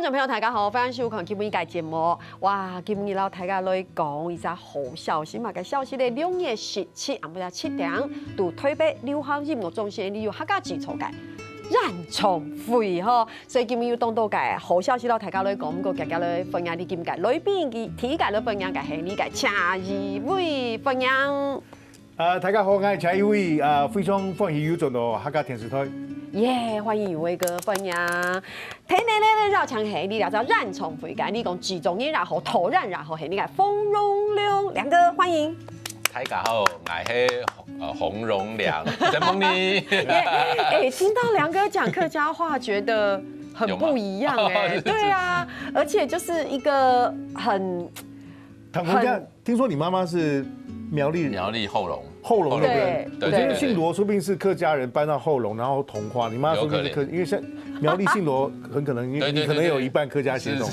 观众朋友，大家好，欢迎收看今日嘅节目。哇，今日老大家来讲一只好消息嘛！个消息咧，2月17暗晡7点，伫台北流行音乐中心里有客家制作嘅演唱會吼，所以今日要當到嘅好消息老大家來講，個大家來分享啲今屆來賓嘅體界來分享嘅係呢個謝宜偉分享。大家好，我係謝宜偉，非常歡喜有做到客家電視台。耶，歡迎宜偉哥分享。睇你咧繞場係你聊到演唱會嘅，你講集中音然後投燃，然後係你個馮榮亮兩個歡迎。大家好，我是洪荣良，怎么呢？聽到梁哥講客家話，覺得很不一樣哎。對啊，而且就是一個很。唐洪家，聽說你媽媽是苗栗後龍那邊，對我覺得姓羅說不定是客家人搬到後龍，然後同化。你媽說不定是客，因為像苗栗姓羅很可能，你可能有一半客家血統。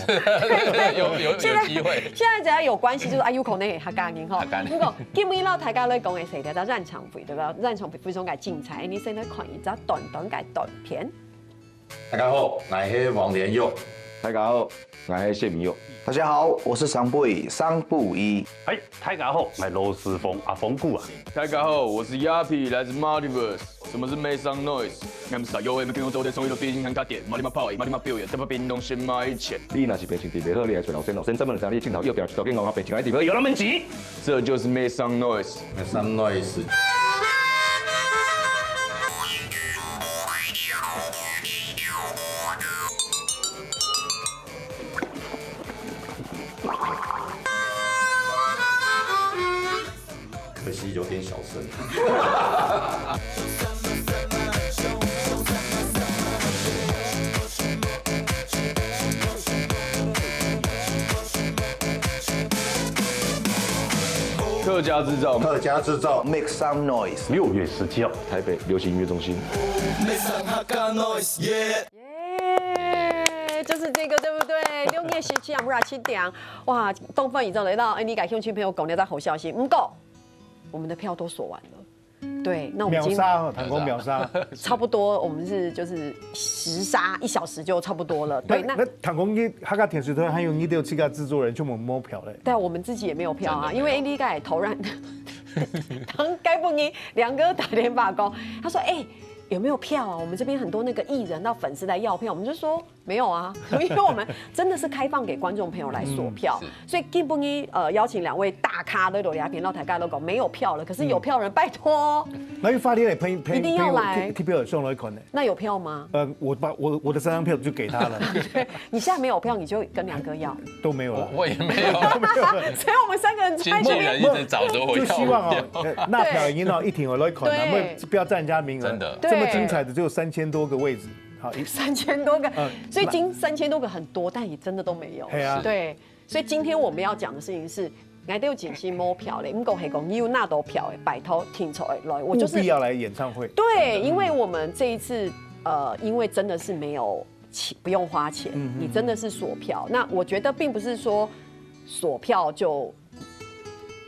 有機會。現在只要有關係，就是啊，有可能係客家人吼。不過今日老大家來講嘅係條演唱會，對吧？演唱會非常嘅精彩，你先來看一隻短短嘅短片。大家好，我是王連玉。大家好，我是謝明玉。大家好，我是桑布伊桑布伊。大家好，我是羅斯峰阿峰姑啊。大家好，我是亞皮，來自 Multiverse。什麼是 Make Some Noise？我們是由我們跟我做的所有的畢竟客家店，馬里馬跑，馬里馬表演，特別變動先買錢。你若是病情特別好，你來找老先這麼兩你鏡頭右邊就跟我病情喺地方有那麼急，這就是 Make Some Noise。Make Some Noise。可惜有點小聲。客家製造，客家製造 ，Make Some Noise。6月17號，台北流行音樂中心。就是這個對不對？6月17暗晡7點，哇！東方宇宙來到，你給鄉親朋友講了一個好消息，不過我們的票都鎖完了。對，那我們秒殺，唐公秒殺，差不多，我們是就是時殺1小時就差不多了。對，那唐公你客家電視台還有你都有7個製作人就冇票嘞。對，我們自己也沒有票啊，因為你該投燃，當該不你兩個打電話講，他說有沒有票啊？我們這邊很多那個藝人到粉絲來要票，我們就說沒有啊，因為我們真的是開放給觀眾朋友來鎖票，所以今不你邀請2位大咖的羅亞平、老台家都講沒有票了，可是有票人拜託，那就發啲嚟一定要來貼票送來看呢。那有票嗎？我的3張票就給他了。你現在沒有票，你就跟梁哥要。都沒有了，我也沒有，所以我們3個人在這邊一直找着我要。就希望那票已經一挺我來看，不要佔人家名額。真的。這麼精彩的只有3000多個位置，好，3000多個，所以3000多個很多，但也真的都沒有。對，所以今天我們要講的事情是，我哋有真心摸票咧，唔講係講你有那多票誒，拜託聽出來，我就是務必要來演唱會。對，因為我們這一次，因為真的是沒有錢，不用花錢，你真的是鎖票。那我覺得並不是說鎖票就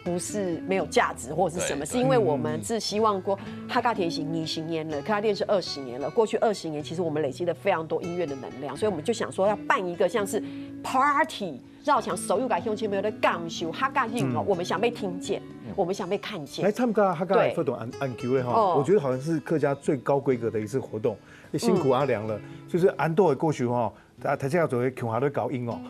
不是沒有價值或者是什麼，是因為我們是希望過客家電視20年了，客家電視20年了，過去20年其實我們累積了非常多音樂的能量，所以我們就想說要辦一個像是 party， 繞場所有嘅鄉親朋友的感受客家音樂，我們想被聽見，我們想被看見。來參加客家的活動按球的哈，我覺得好像是客家最高規格的一次活動，辛苦阿良了，就是安多的過去哈。他這樣做會強下都搞音哦，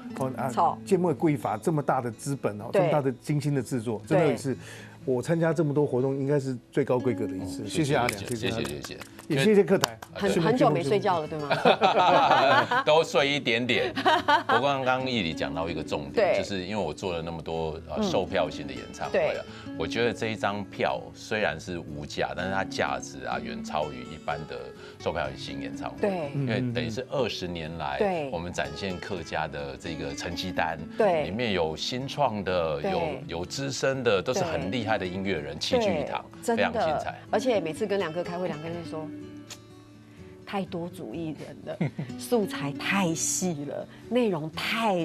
節目的規劃這麼大的資本哦，這麼大的精心的製作，真的也是我參加這麼多活動，應該是最高規格的一次。謝謝阿良，謝謝，也謝謝客台。很久沒睡覺了，對嗎？都睡一點點。我剛剛義理講到一個重點，就是因為我做了那麼多售票型的演唱會啊，我覺得這一張票雖然是無價，但是它價值啊遠超於一般的售票型演唱會。對，因為等於是20年來，我們展現客家的這個成績單，對，裡面有新創的，有資深的，都是很厲害的音樂人齊聚一堂，非常精彩。而且每次跟梁哥開會，梁哥就說太多主藝人了，素材太細了，內容太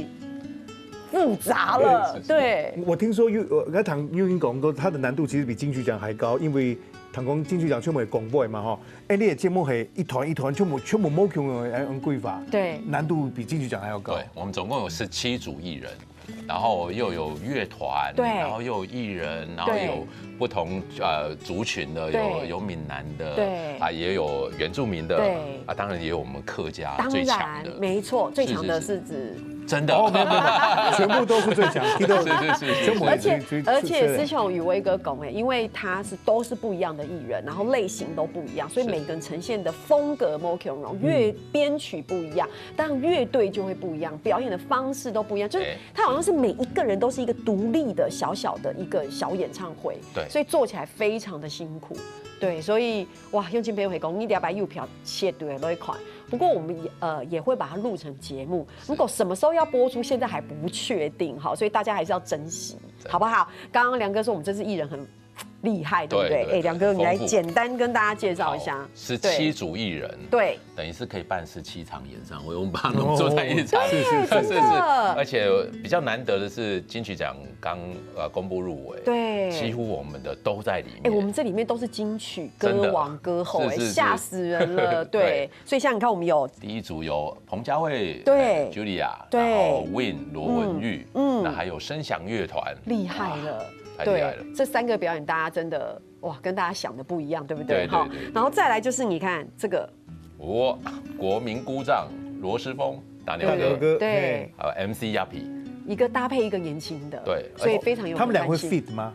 複雜了。對，我聽說唐佑英講過，他的難度其實比金曲獎還高，因為谈讲金曲奖全部公布嘛吼，哎，你的节目系一团全部摸 Q 来用规划，对，难度比金曲奖还要高。对，我们总共有17组艺人。然后又有乐团，然后又有艺人，然后有不同族群的，有闽南的，对啊，也有原住民的，对啊，当然也有我们客家最强的，没错，最强的是指。真的没有，全部都是最强，是，而且师兄宇威哥讲哎，因为他都是不一样的艺人，然后类型都不一样，所以每个人呈现的风格不同，乐编曲不一样，当然乐队就会不一样，表演的方式都不一样，就是他好像是每一个人都是一个独立的小小的一个小演唱会，对，所以做起来非常的辛苦，对，所以哇，用金朋友会讲，你一定要把邮票切对那一款。不过我们也会把它录成节目，如果什么时候要播出，现在还不确定，好，所以大家还是要珍惜，好不好？刚刚梁哥说我们这次艺人很厉害，对不对？哎，梁哥，你来简单跟大家介绍一下。17组艺人，对，等于是可以办17场演唱会，我们把它弄做在一场，是，而且比较难得的是金曲奖刚公布入围，对，几乎我们的都在里面。哎，我们这里面都是金曲歌王歌后，哎，吓死人了，对。所以像你看，我们有第一组有彭佳慧，对 ，Julia， 然后 Win 罗文玉，那还有声响乐团，厉害了。太厉害了！这3个表演，大家真的哇，跟大家想的不一样，对不对？好，然后再来就是你看这个，国民姑丈罗时丰、大牛哥，对，还有 MC 亚皮，一个搭配一个年轻的，对，所以非常有。他们俩会 fit 吗？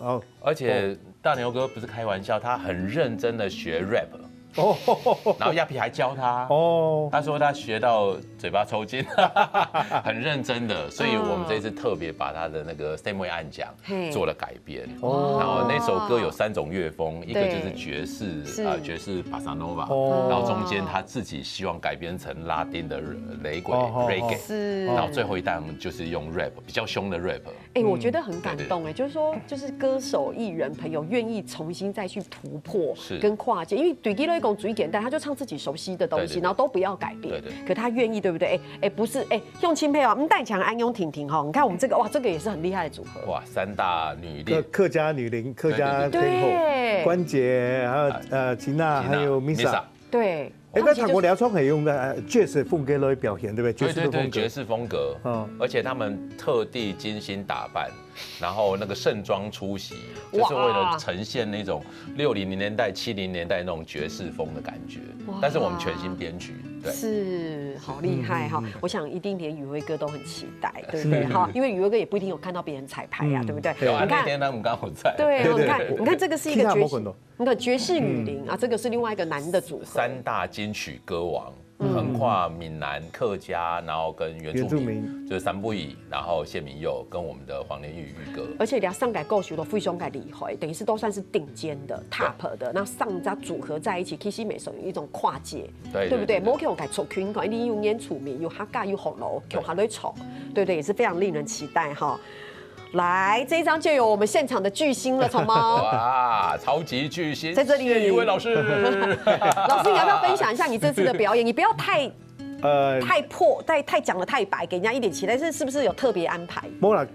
哦，而且大牛哥不是开玩笑，他很认真的学 rap。然后亚皮还教他，他说他学到嘴巴抽筋，很认真的，所以我们这次特别把他的那个 Samway 暗讲做了改编，然后那首歌有3种乐风，一个就是爵士爵士巴萨诺瓦，然后中间他自己希望改编成拉丁的雷鬼 reggae， 然后最后一档就是用 rap 比较凶的 rap。哎，我觉得很感动哎，就是说就是歌手艺人朋友愿意重新再去突破跟跨界，因为对基勒公主一简单，他就唱自己熟悉的东西，然后都不要改变。可他愿意，对不对？哎，不是，哎，用钦佩哦，带强、安雍、婷婷哈，你看我们这个哇，这个也是很厉害的组合。哇，3大女伶，客家女伶，客家天后，关杰，还有吉娜，还有 Misa， 对。哎，那韩国疗创可以用的爵士风格来表现，对不对？对，爵士风格，而且他们特地精心打扮，然后那个盛装出席，就是为了呈现那种60年代、70年代那种爵士风的感觉。但是我们全新编曲，对，是好厉害哈！我想一定连宇威哥都很期待，对不对？哈，因为宇威哥也不一定有看到别人彩排呀，对不对？你看那天他们刚好在，对，你看这个是一个爵士女伶啊，这个是另外一个男的组合，3大金曲歌王。横跨闽南、客家，然后跟原住民，就是三不乙，然后谢明佑跟我们的黄连玉玉哥，而且俩上改构曲都非常改厉害，等于是都算是顶尖的 top 的，那上家组合在一起，其实美属于一种跨界，对不对？莫可改出群，你又演出名，又客家又红楼，又还会丑，对不对？也是非常令人期待哈。来，这一张就有我们现场的巨星了，宠猫。哇，超级巨星，在这里，宇威老师。老师，你要不要分享一下你这次的表演？你不要太讲得太白，给人家一点期待，是不是有特别安排？冇啦，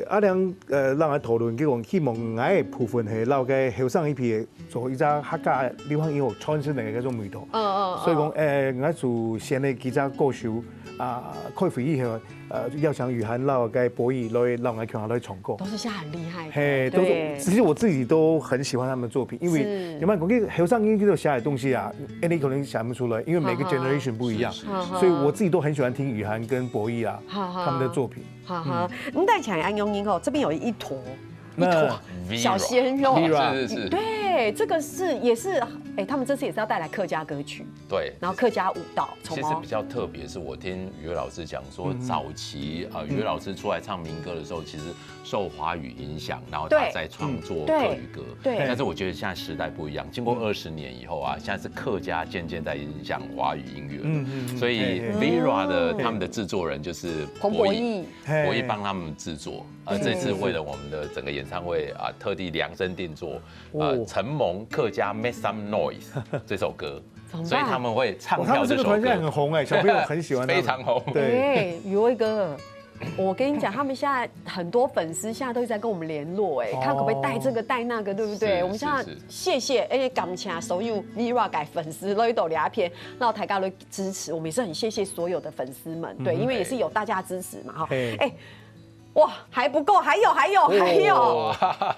阿良让来讨论，佢讲希望我嘅部分係留嘅後生一批做一隻客家流行音樂傳承嘅嗰種味道。所以講我做先嘅幾隻歌手開會以後。要想雨涵绕该博弈来让来看来唱歌，都是现在很厉害的。嘿，都是，其实我自己都很喜欢他们的作品，因为有没有讲后上音这种写的东西啊，你可能想不出来，因为每个 generation 不一样，所以我自己都很喜欢听雨涵跟博弈啊他们的作品。你带起来安雍音哦，这边有一坨小鲜肉，是，对，这个也是，他们这次也是要带来客家歌曲，对，然后客家舞蹈。其实比较特别，是我听宇威老师讲说，早期宇威老师出来唱民歌的时候，其实受华语影响，然后他在创作客语歌。对。但是我觉得现在时代不一样，经过20年以后啊，现在是客家渐渐在影响华语音乐。所以 Vera 的他们的制作人就是博弈帮他们制作。这次为了我们的整个演唱会啊，特地量身定做承蒙客家 Make Some Noise 这首歌，所以他们会唱跳这首歌。他们这个团现在很红哎，小朋友很喜欢，非常红。对，宇威哥，我跟你讲，他们现在很多粉丝现在都一直在跟我们联络，看可不可以带这个带那个，对不对？我们现在谢谢，感谢所有 Vera 改粉丝乐斗俩片，然后台大的支持，我们也是很谢谢所有的粉丝们，对，因为也是有大家支持嘛，哈，哇，还不够，还有，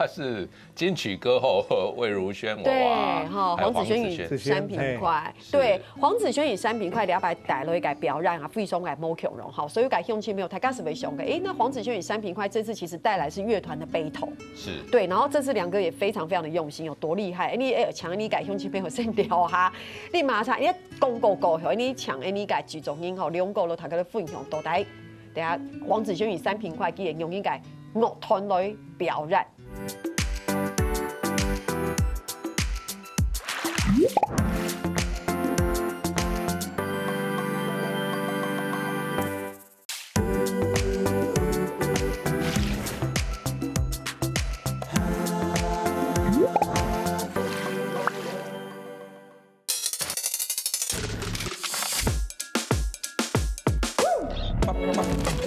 是金曲歌后魏如萱，对，哈，黄子轩与山平快，对，黄子轩与山平快200带了一个表演啊，费松个莫强荣，好，所以改用气没有，大家是为熊的，那黄子轩与山平快这次其实带来是乐团的背头，是对，然后这次两个也非常非常的用心，有多厉害，你抢你改用气配合线调哈，你马上你公告过后，你抢你改剧中音吼，两个都大家的分享都带。等下，黄子轩与山平快既然用应该乐团来表演。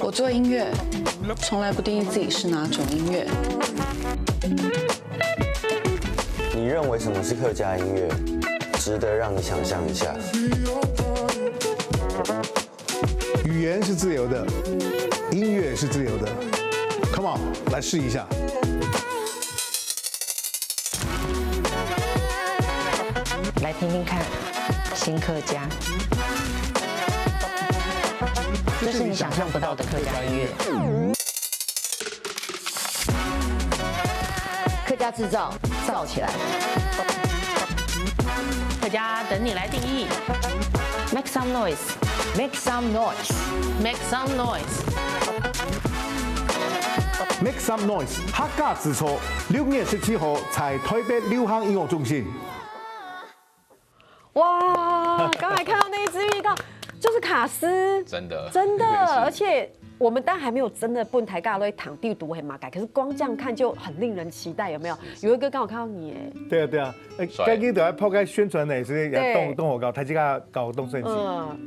我做音乐，从来不定义自己是哪种音乐。你认为什么是客家音乐？值得让你想象一下。语言是自由的，音乐是自由的。Come on， 来试一下。来听听看，新客家。这是你想象不到的客家音乐。客家制造，造起来。客家等你来定义。Make some noise, make some noise, make some noise. Make some noise， 客家制造，6月17号在台北流行音乐中心。哇，刚才看到那一支预告。就是卡斯，真的，而且我们当然还没有真的奔台尬都会躺地读很马改，可是光这样看就很令人期待，有没有？有一个刚好看到你，对啊，该给都要抛开宣传的，所以要动火搞台积尬搞动身体，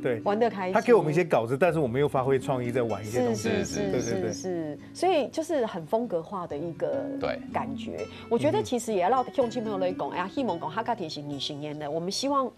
对，玩得开心。他给我们一些稿子，但是我们又发挥创意，在玩一些东西，是，所以就是很风格化的一个感觉。我觉得其实也要让乡亲朋友来讲，哎呀，希望讲客家甜是女性烟的，我们希望。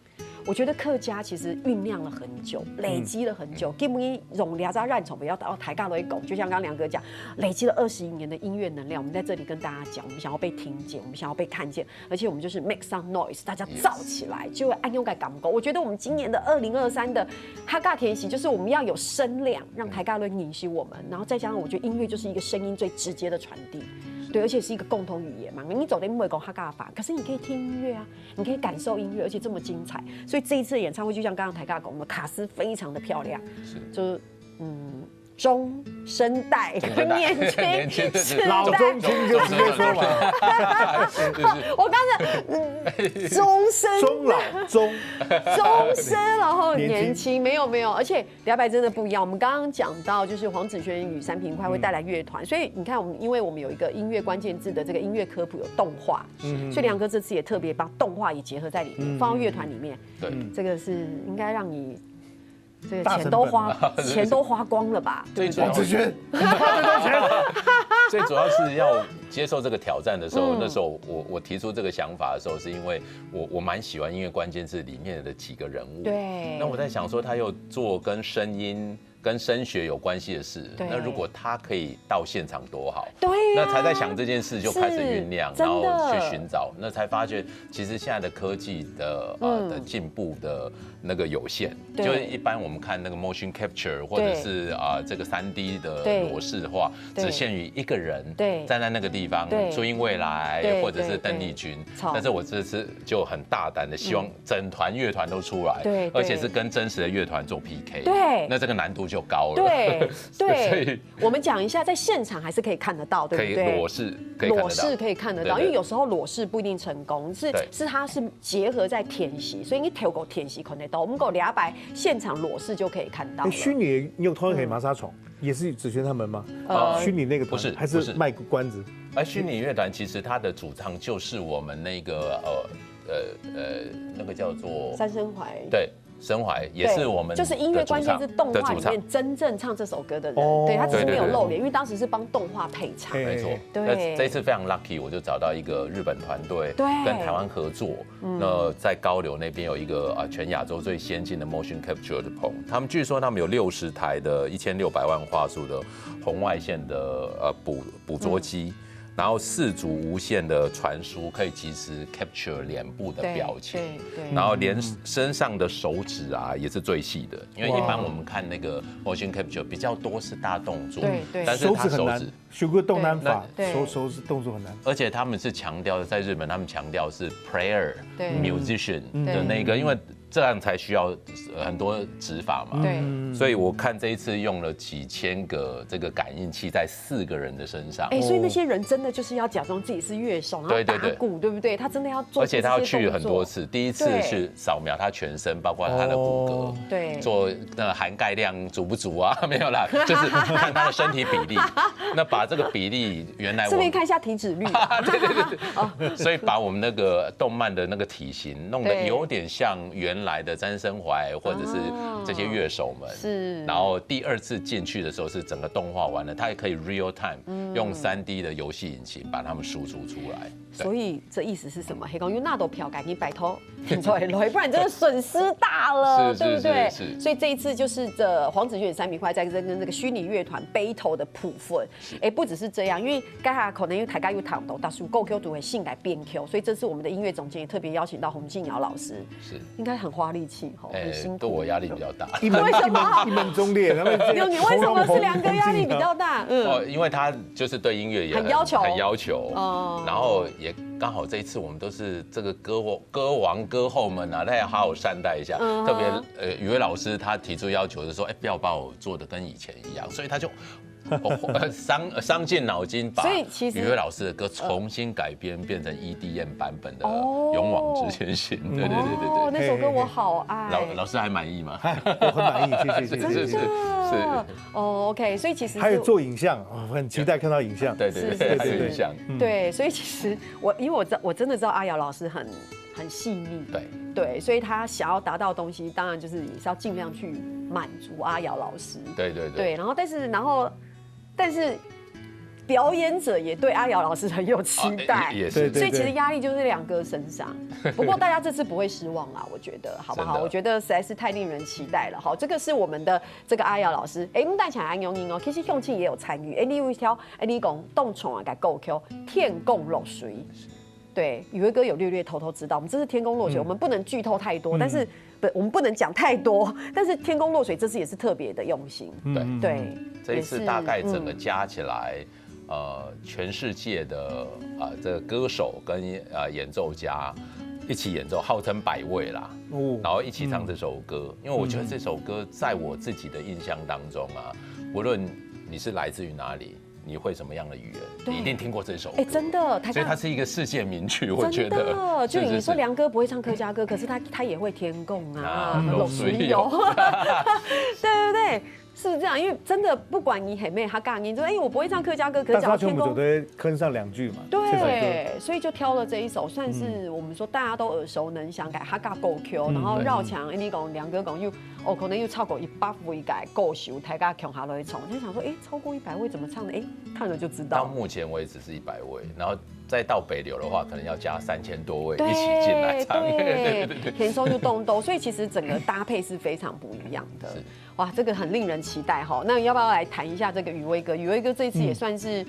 我觉得客家其实酝酿了很久，累积了很久。根本容俩在烂宠不要到台尬来讲，就像刚刚梁哥讲，累积了21年的音乐能量。我们在这里跟大家讲，我们想要被听见，我们想要被看见，而且我们就是 make some noise， 大家造起来，就会按用感感够。我觉得我们今年的2023的客家甜喜，就是我们要有声量，让台尬来引起我们，然后再加上我觉得音乐就是一个声音最直接的传递。对，而且是一个共同语言嘛。你走的不会讲客家话，可是你可以听音乐啊，你可以感受音乐，而且这么精彩。所以这一次的演唱会，就像刚刚台尬讲的，卡斯非常的漂亮，就是中生代跟年轻老中青就直接说嘛。我刚才中生、中老、中生，然后年轻，没有，而且两百真的不一样。我们刚刚讲到，就是黄子轩与山平快会带来乐团，所以你看，因为我们有一个音乐关键字的这个音乐科普有动画，所以梁哥这次也特别把动画也结合在里面，放到乐团里面。对，这个是应该让你。这个钱都花光了吧？最主要是最主要是要接受这个挑战的时候，那时候我提出这个想法的时候，是因为我蛮喜欢音乐关键字里面的几个人物。对。那我在想说，他又做跟声音、跟声学有关系的事，那如果他可以到现场多好。对。那才在想这件事，就开始酝酿，然后去寻找，那才发觉其实现在的科技的进步的那个有限，就是一般我们看那个 motion capture 或者是这个3D 的裸视的话，只限于一个人站在那个地方，初音未来或者是邓丽君，但是我这次就很大胆的希望整团乐团都出来，而且是跟真实的乐团做 PK， 对，那这个难度就高了，对，所以我们讲一下，在现场还是可以看得到，对不对？裸视可以看得到，因为有时候裸视不一定成功，是它是结合在填习，所以你跳过填习可能到我们够200现场裸视就可以看到。虚拟你有团可以麻沙虫，也是子轩他们吗？虚拟那个团不是，还是卖关子？虚拟乐团其实它的主唱就是我们那个那个叫做三生怀，对。深怀也是我们就是音乐关键是动画里面真正唱这首歌的人，对他只是没有露脸，因为当时是帮动画配唱。没错，对。这一次非常 lucky， 我就找到一个日本团队，跟台湾合作。那在高流那边有一个全亚洲最先进的 motion capture 的棚，他们据说他们有60台的1600万画素的红外线的捕捉机。然后4组无线的传输，可以及时 capture 脸部的表情，然后连身上的手指啊也是最细的，因为一般我们看那个 motion capture 比较多是大动作，但是他手指学过动难法，手指动作很难，而且他们是强调的，在日本他们强调是 player musician 的那个，因为这样才需要很多指法嘛，所以我看这一次用了几千个这个感应器在4个人的身上，所以那些人真的就是要假装自己是乐手，然后打鼓，对不对？他真的要做，而且他要去很多次，第一次是扫描他全身，包括他的骨骼，对，做那含钙量足不足啊？没有啦，就是看他的身体比例。那把这个比例原来顺便看一下体脂率，对，所以把我们那个动漫的那个体型弄得有点像原来的詹森怀或者是这些乐手们，是。然后第2次进去的时候是整个动画完了，它也可以 real time 用3D 的游戏引擎把它们输出出来。所以这意思是什么？黑公因为那都票改你摆头拼出来，不然真的损失大了，对不对？所以这一次就是这黄子轩3米块在跟这个虚拟乐团 battle 的部分，不只是这样，因为刚才可能因为台家有谈到大叔够 Q 组会性改变 Q， 所以这次我们的音乐总监也特别邀请到洪敬尧老师，是应该很花力气很辛苦，对我压力比较大。一门忠烈，你为什么是2个压力比较大？因为他就是对音乐也很要求，然后也刚好这一次我们都是这个歌王歌后们啊，他要好好善待一下。特别宇威老师他提出要求是说，不要把我做的跟以前一样，所以他就伤尽脑筋把宇威老师的歌重新改编，变成 EDM 版本的《勇往直前行》。对，那首歌我好爱。老师还满意吗？我很满意，谢谢。是。OK， 所以其实还有做影像，我很期待看到影像。对，还有影像。对，所以其实因为我真的知道阿瑶老师很细腻，对，所以他想要达到的东西，当然就是也是要尽量去满足阿瑶老师。对，然后但是表演者也对阿瑶老师很有期待，也是，所以其实压力就是2个身上。不过大家这次不会失望啦，我觉得好不好？我觉得实在是太令人期待了。好，这个是我们的这个阿瑶老师，我们带起来安永英哦，其实用庆也有参与。你有一条，你讲动宠啊，该够 Q 天公落水。对，宇威哥有略偷偷知道，我们这是天公落水，我们不能剧透太多，但是我们不能讲太多。但是天公落水这次也是特别的用心，对，这一次大概整个加起来，全世界的这个歌手跟演奏家一起演奏，号称100位啦，然后一起唱这首歌。因为我觉得这首歌在我自己的印象当中啊，无论你是来自于哪里。你会什么样的语言？你一定听过这首歌，真的，所以它是一一个世界名曲，我觉得。就你说梁哥不会唱客家歌，可是他也会天供啊，龙水有，对不对？是不是这样？因为真的不管你很妹，他尬音，就我不会唱客家歌，可是讲天公，都会哼上2句嘛。对，所以就挑了这一首，算是我们说大家都耳熟能详，改哈嘎够 Q， 然后绕墙，你讲梁哥讲又可能又超过100位改够秀，大家强下来冲，就想说超过100位怎么唱的？看了就知道。到目前为止是100位，然后再到北流的话，可能要加3000多位一起进来唱。对，田松又动动，所以其实整个搭配是非常不一样的。哇，这个很令人期待哈。那要不要来谈一下这个宇威哥？宇威哥这一次也算是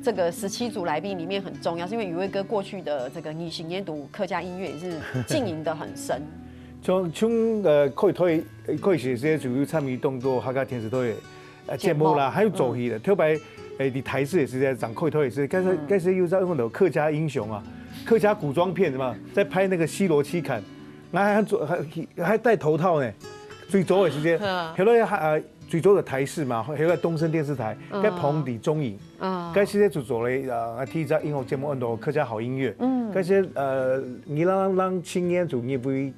这个17组来宾里面很重要，是因为宇威哥过去的这个逆行研读客家音乐也是经营得很深。像可以写些主要参与动作客家电视台的节目啦，还有做戏的，特别你台视也是在讲可以推也是，开始又在用到客家英雄啊，客家古装片嘛，在拍那个西罗七坎，还戴头套呢。最早的时间，后来最早的台视嘛，后来东森电视台，在棚底中影，该时就做了第一集音乐节目，按照客家好音乐，该些你让青年组入围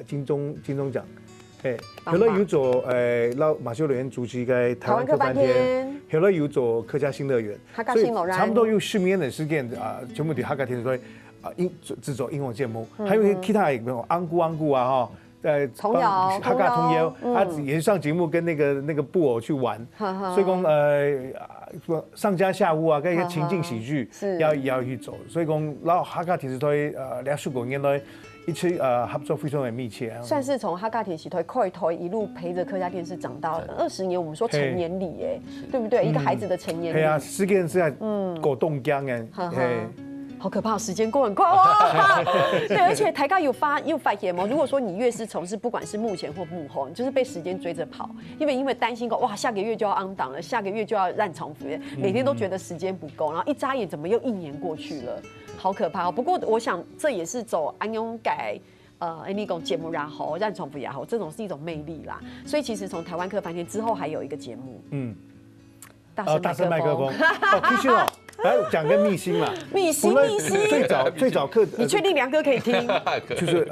金钟奖，后来有做老马修伦主持嘅台湾客半天，后来有做客家新乐园，所以差不多有10年的时间全部伫客家电视台制作音乐节目，还有其他有安姑啊哈。童谣哈嘎童谣，他也上节目跟那个布偶去玩，所以讲上家下户啊，跟一个情境喜剧要去走，所以讲然后哈嘎电视台两15年来一起合作非常的密切，算是从哈嘎电视台开头一路陪着客家电视长大20年，我们说成年礼哎，对不对？一个孩子的成年礼。对啊，时间是在狗冻江哎。好可怕，时间过很快哇！对，而且台尬有发言吗？如果说你越是从事不管是幕前或幕后，你就是被时间追着跑，因为担心哇，下个月就要on档了，下个月就要让重复，每天都觉得时间不够，然后一眨眼怎么又1年过去了，好可怕。不过我想这也是走安永改。那种节目然后让重复也好，这种是一种魅力啦。所以其实从台湾客饭店之后还有一个节目，大声麦克风，继续哦。来讲个秘辛啦，秘辛，最早课，你确定梁哥可以听？就是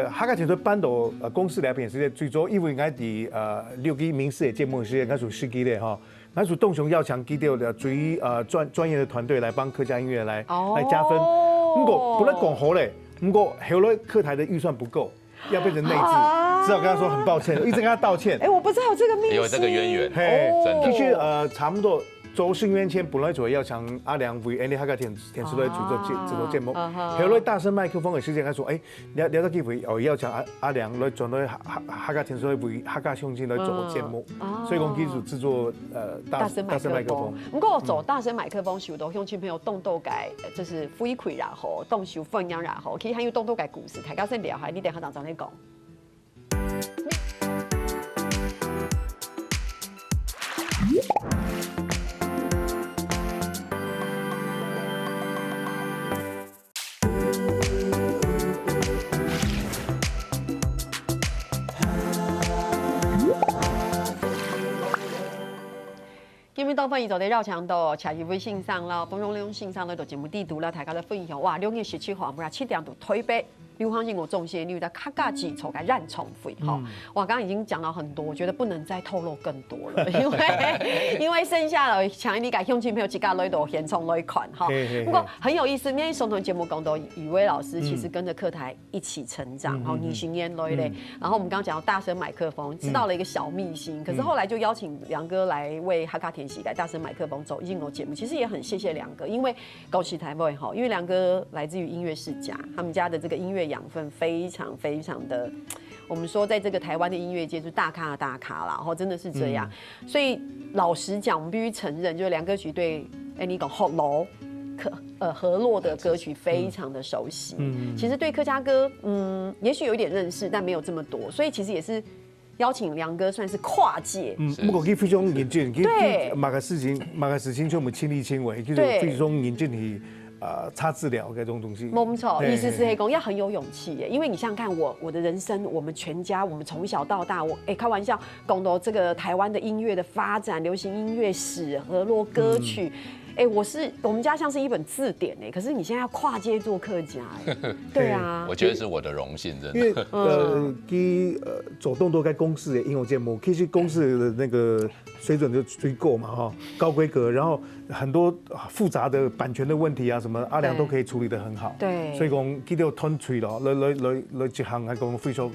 哈嘎电视班导公司来片时间，最早因为我哋6期民视的节目时间，我属10期的哈，我属动雄要强基调的最专业的团队来帮客家音乐来加分。不过不能讲好嘞，不过后来客台的预算不够，要变成内置，只好跟他说很抱歉，一直跟他道歉。我不知道有这个秘辛，有这个渊源，真的。其实差不多。周星渊签本来就要请阿良为哈嘎电视台制作节目，后来大声麦克风的时间，他说，了到机会要请阿良来转到哈嘎电视台为哈嘎乡亲来做节目，所以讲技术制作大声麦克风。不过走大声麦克风，许多乡亲朋友动都改，就是非亏然后动手分享然后，其实还有动都改故事，大家先聊下，你等下当早点讲。因为到分伊就在绕墙道，车去微信上啦，丰荣利用信上咧做节目地图啦，大家咧分享哇，2月17号，不然7点就推北。刘芳进我中线率的卡嘎基筹该让重费哈，哇，刚刚已经讲到很多，我觉得不能再透露更多了，因为剩下的强力改乡亲朋友几家来都先从来看哈。不过很有意思，因为松团节目讲到宇威老师其实跟着客台一起成长，然后你行烟来嘞，然后我们刚刚讲到大声麦克风，知道了一个小秘辛，可是后来就邀请梁哥来为哈嘎田喜改大声麦克风走应楼节目，其实也很谢谢梁哥，因为高起台位哈，因为梁哥来自于音乐世家，他们家的这个音乐养分非常非常的，我们说在这个台湾的音乐界就是大咖的大咖啦，真的是这样。所以老实讲，我们必须承认，就是梁歌曲对你讲后楼河洛的歌曲非常的熟悉。其实对客家歌，也许有一点认识，但没有这么多，所以其实也是邀请梁哥算是跨界。不过佢非常认真，对，某个事情就我们亲力亲为，就是非常认真去。差治疗这种东西，没错，意思是黑工要很有勇气耶，因为你想想看我的人生，我们全家，我们从小到大，开玩笑，讲到这个台湾的音乐的发展，流行音乐史、河洛歌曲。我们家像是一本字典可是你现在要跨界做客家对啊，我觉得是我的荣幸，真的。因为走动都该公司的应用节目，其实公司的那个水准就追够嘛哈，高规格，然后很多复杂的版权的问题啊什么，阿良都可以处理得很好。对，所以讲记得吞嘴咯，来一行来讲非常。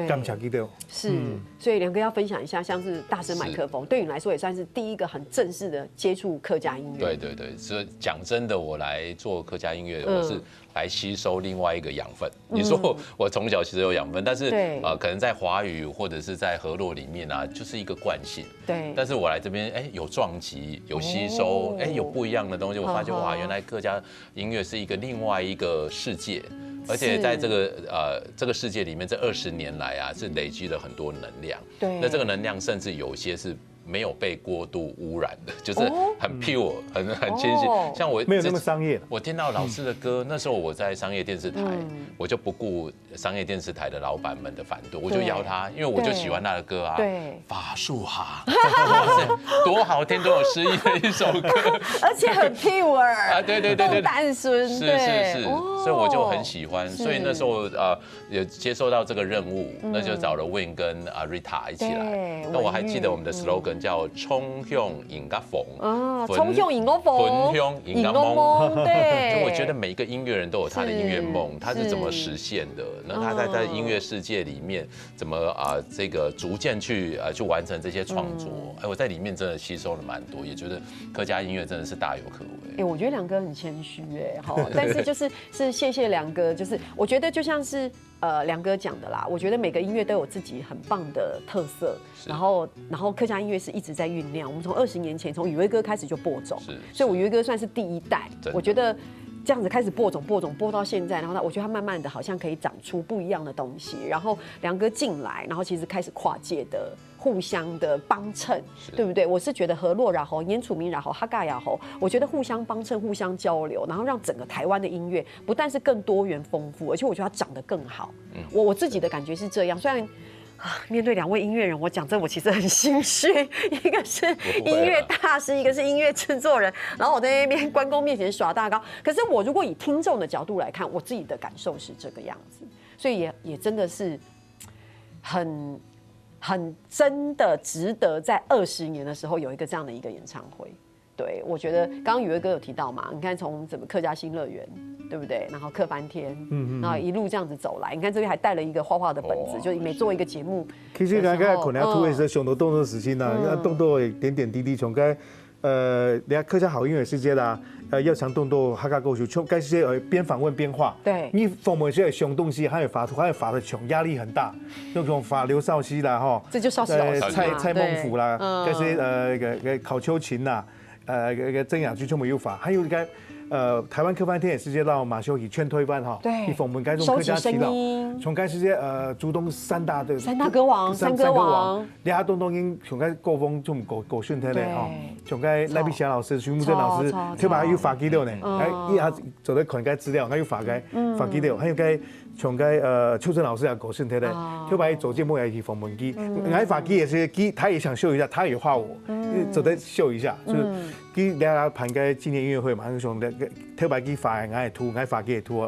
感谢记得是，所以梁哥要分享一下，像是大声麦克风，对你来说也算是第一个很正式的接触客家音乐。对，所以讲真的，我来做客家音乐，我是来吸收另外一个养分。你说我从小其实有养分，但是可能在华语或者是在河洛里面啊，就是一个惯性。对。但是我来这边，有撞击，有吸收，有不一样的东西，我发现哇，原来客家音乐是一个另外一个世界。而且在这个世界里面，这20年来啊，是累积了很多能量。对，那这个能量甚至有些是没有被过度污染的，就是很 pure， 很清晰。像我没有那么商业。我听到老师的歌，那时候我在商业电视台，我就不顾商业电视台的老板们的反对，我就邀他，因为我就喜欢他的歌啊。对，法术行，多好听，多有诗意的一首歌，而且很 pure 啊，对，单纯，是，所以我就很喜欢，所以那时候也接受到这个任务，那就找了 Win 跟Rita 一起来。那我还记得我们的 slogan 文叫冲向迎个风啊，冲向迎个风，冲向迎个梦。对，我觉得每一个音乐人都有他的音乐梦，他是怎么实现的？那他在音乐世界里面怎么这个逐渐去完成这些创作？我在里面真的吸收了蛮多，也觉得客家音乐真的是大有可为。我觉得两个很谦虚好，但是是谢谢两个，就是我觉得就像是梁哥讲的啦，我觉得每个音乐都有自己很棒的特色，然后客家音乐是一直在酝酿。我们从20年前从雨薇哥开始就播种，所以我雨薇哥算是第一代，我觉得。这样子开始播种播到现在，然后我觉得他慢慢的好像可以长出不一样的东西。然后梁哥进来，然后其实开始跨界的互相的帮衬，对不对？我是觉得河洛然后严楚明然后哈嘎然后，我觉得互相帮衬、互相交流，然后让整个台湾的音乐不但是更多元丰富，而且我觉得它长得更好。我自己的感觉是这样，虽然。面对2位音乐人，我讲真，我其实很心虚。一个是音乐大师，一个是音乐制作人，然后我在那边关公面前耍大高。可是我如果以听众的角度来看，我自己的感受是这个样子，所以也真的是很真的值得在20年的时候有一个这样的一个演唱会。对，我觉得刚刚宇威哥有提到嘛，你看从整个客家新乐园，对不对？然后客翻天，然后一路这样子走来，你看这边还带了一个画画的本子，就每做一个节目。其实刚才可能要突围是上头动作时期呢，动作点点滴滴，从该人家客家好音乐世界啦，要强动作哈嘎够球，从该些边访问边画。对，你访问些熊东西，还有法图，还有法的穷，压力很大。那种法刘少熙啦，哈，这就少熙老师蔡孟甫啦，该些考秋琴啦。曾雅居就没有法，还有一个台湾客翻天也世界到马修以劝退班哈，对，以我们该种客家祈祷，从该世界竹东三大歌王，三歌王，俩东东因从该高峰就狗训他嘞哈，从该赖碧霞老师、徐木珍老师，特别有法基料呢，一下走在看该资料，还有法基料，还有该。从该秋生老师也狗训他嘞，特别走节目也去访问机，爱法基也是机，他也想秀一下，他也画我，走在秀一下，就是机俩盘该纪念音乐会嘛，那种特别机法爱图，爱法基也图，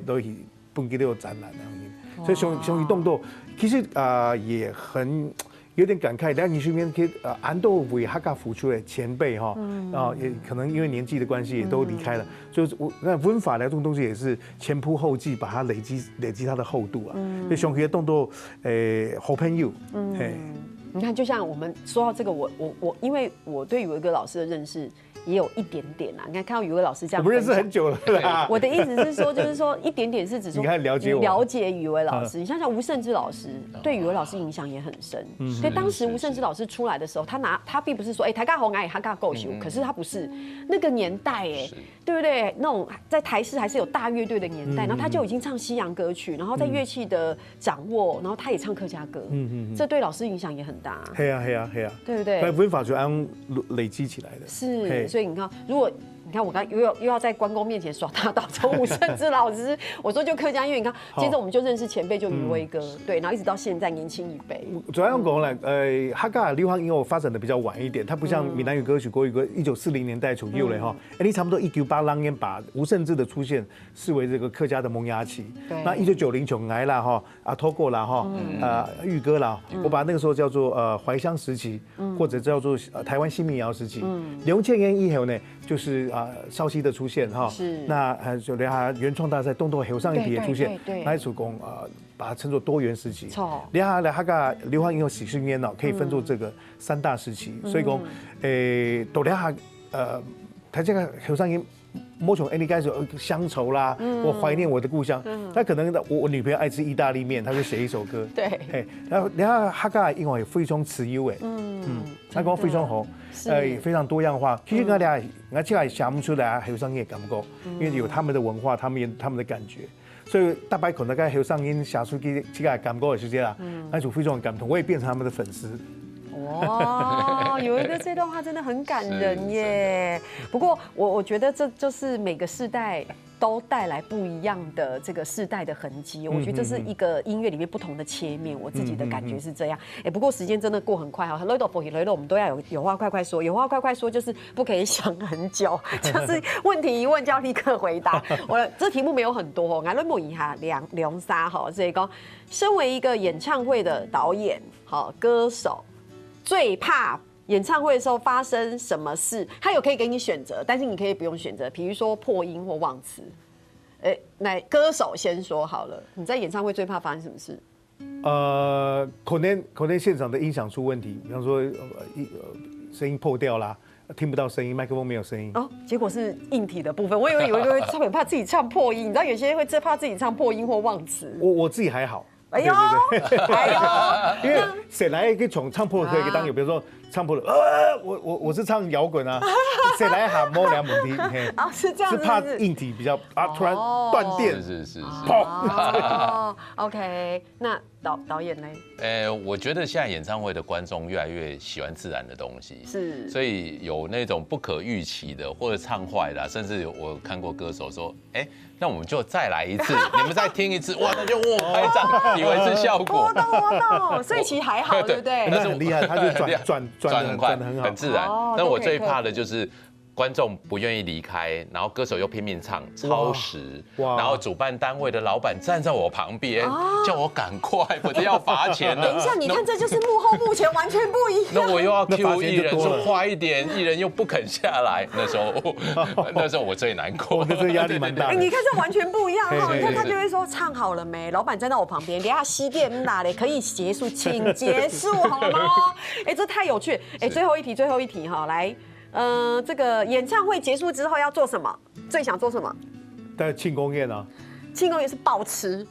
都去本机都有展览那样，所以像移动作其实也很。有点感慨，但你身边安豆为哈嘎付出的前辈哈，也可能因为年纪的关系也都离开了，所以我那文法的这种东西也是前仆后继，把它累积它的厚度啊。所以熊学动作好朋友，你看，就像我们说到这个，我因为我对宇威哥老师的认识。也有一点点啦，你看到宇威老师这样，我们认识很久了啦。我的意思是说，就是说一点点是指说你了解宇威老师。你想想吴胜之老师对宇威老师影响也很深，所以当时吴胜之老师出来的时候，他并不是说台尬红他尬够秀，可是他不是那个年代对不对？那种在台视还是有大乐队的年代，然后他就已经唱西洋歌曲，然后在乐器的掌握，然后他也唱客家歌，这对老师影响也很大。对啊，对不对？文法就按累积起来的。是。所以你看，如果你看我刚又要在关公面前耍大刀，从吴胜之老师，我说就客家音乐，你看，接着我们就认识前辈就宇威哥，对，然后一直到现在年轻一辈。主要讲呢，客家流行音乐发展的比较晚一点，它不像闽南语歌曲、国语歌，1940年代左右嘞哈，你差不多1980年把吴胜之的出现视为这个客家的萌芽期。那1990琼来啦哈，托过啦哈，玉歌啦，我把那个时候叫做怀乡时期，或者叫做台湾新民谣时期。2000年以后呢，就是少熙的出现哈，那就连他原创大赛动作后上一批也出现，那一首歌把它称作多元时期。连他的个流行音乐喜讯烟可以分作这个3大时期，所以讲都连他这个后上音。某种你该说乡愁啦，我怀念我的故乡。他可能我女朋友爱吃意大利面，他就写一首歌。对，然后客家因为非常自由他讲非常好，非常多样化。其实我这个想不出来后上音感觉，因为有他们的文化，他们的感觉。所以大白可能在后上音写出这个感觉的时间啦，那就非常感动，我也变成他们的粉丝。哇，有一个这段话真的很感人耶。不过我觉得这就是每个世代都带来不一样的这个世代的痕迹。我觉得这是一个音乐里面不同的切面，我自己的感觉是这样。不过时间真的过很快哈，雷豆不雷豆，我们都要有话快说，有话快说就是不可以想很久，就是问题一问就要立刻回答。我这题目没有很多哦，我来问一下梁沙哈，所以讲，身为一个演唱会的导演，好歌手。最怕演唱会的时候发生什么事，他有可以给你选择，但是你可以不用选择，比如说破音或忘词。那歌手先说好了，你在演唱会最怕发生什么事？可能现场的音响出问题，比方说声音破掉啦，听不到声音，麦克风没有声音。哦，结果是硬体的部分，我以为有一个特别怕自己唱破音，你知道有些人会最怕自己唱破音或忘词。我自己还好。哎呦，哎呦，因为谁来去唱破可以当有，比如说唱破了，我是唱摇滚啊，谁来喊摸两问题，啊是这样，是怕硬体比较突然断电，是，哦 ，OK， 那导演呢？我觉得现在演唱会的观众越来越喜欢自然的东西，是，所以有那种不可预期的，或者唱坏了，甚至我看过歌手说，那我们就再来一次，你们再听一次，哇，那就拍掌，以为是效果。我懂，所以其实还好，对不对？那很厉害，他就转很快，很自然。但我最怕的就是观众不愿意离开，然后歌手又拼命唱，超时，然后主办单位的老板站在我旁边，叫我赶快，否则要罚钱的。等一下，你看这就是幕后幕前完全不一样。那我又要 cue 艺人说快一点，艺人又不肯下来，那时候我最难过，那这压力蛮大的。你看这完全不一样哦，你看他就会说唱好了没？老板站在我旁边，等下西电哪里可以结束，请结束好吗？这太有趣。最后一题哈，来。这个演唱会结束之后要做什么？最想做什么？在庆功宴啊。庆功宴是暴吃。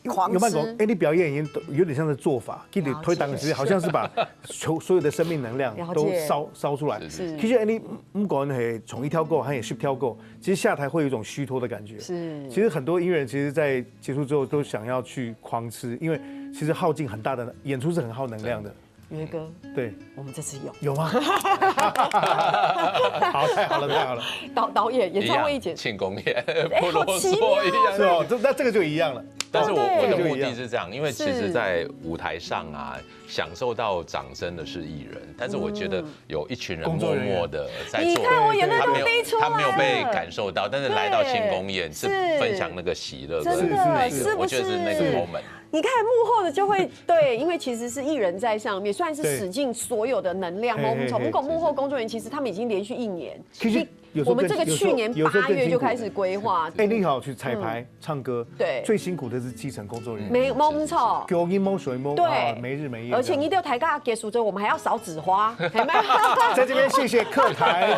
狂吃。你表演已经有点像是做法，给你推档时，好像是把所有的生命能量都烧出来。其实你不管是从一跳够还是10跳够，其实下台会有一种虚脱的感觉。是。其实很多音乐人其实，在结束之后都想要去狂吃，因为其实耗尽很大的演出是很耗能量的。约哥，对，我们这次有吗？好，太好了。导演演唱会一节庆功宴，不啰嗦一样，是哦，那这个就一样了。但是我的目的是这样，因为其实，在舞台上啊，享受到掌声的是艺人，但是我觉得有一群人默默的在做，你看我眼泪都滴出来了，他没有被感受到，但是来到庆功宴是分享那个喜乐，真的，我觉得是那个 moment。你看幕后的就会对，因为其实是艺人在上面，虽然是使尽所有的能量，我们从幕后工作人员，其实他们已经连续1年。其实我们这个去年8月就开始规划。你好，去彩排、唱歌，对，最辛苦的是基层工作人员。没错，丢一摸水摸，对，没日没夜。而且你到台大结束之后，我们还要扫纸花，在这边谢谢客台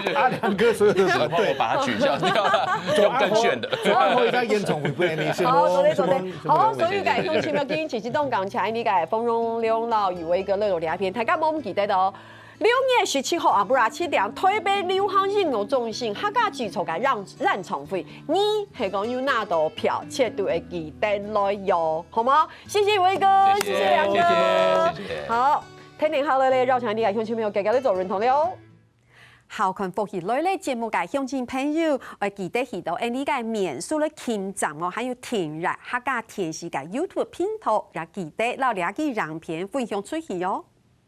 跟阿良哥所有的团队，我把它取消掉了，用更炫的。我一下烟囱会不会你是好，昨天，好，所以改空前面跟其实动港起你改丰荣两老与为个乐乐两片，大家冇记得哦。6月17號阿布拉7點推俾流行音樂中心，客家基礎嘅讓場費，你係講要拿到票，切都會記得來喲，好嗎？謝謝偉哥，謝謝梁哥，謝謝。好，聽定下咧，繞場啲嘅鄉親朋友繼續咧做認同了。校群復現類咧節目嘅鄉親朋友，我記得去到呢個免數咧傾站哦，還有填入客家電視嘅 YouTube 頻道，也記得攞兩個影片分享出去哦。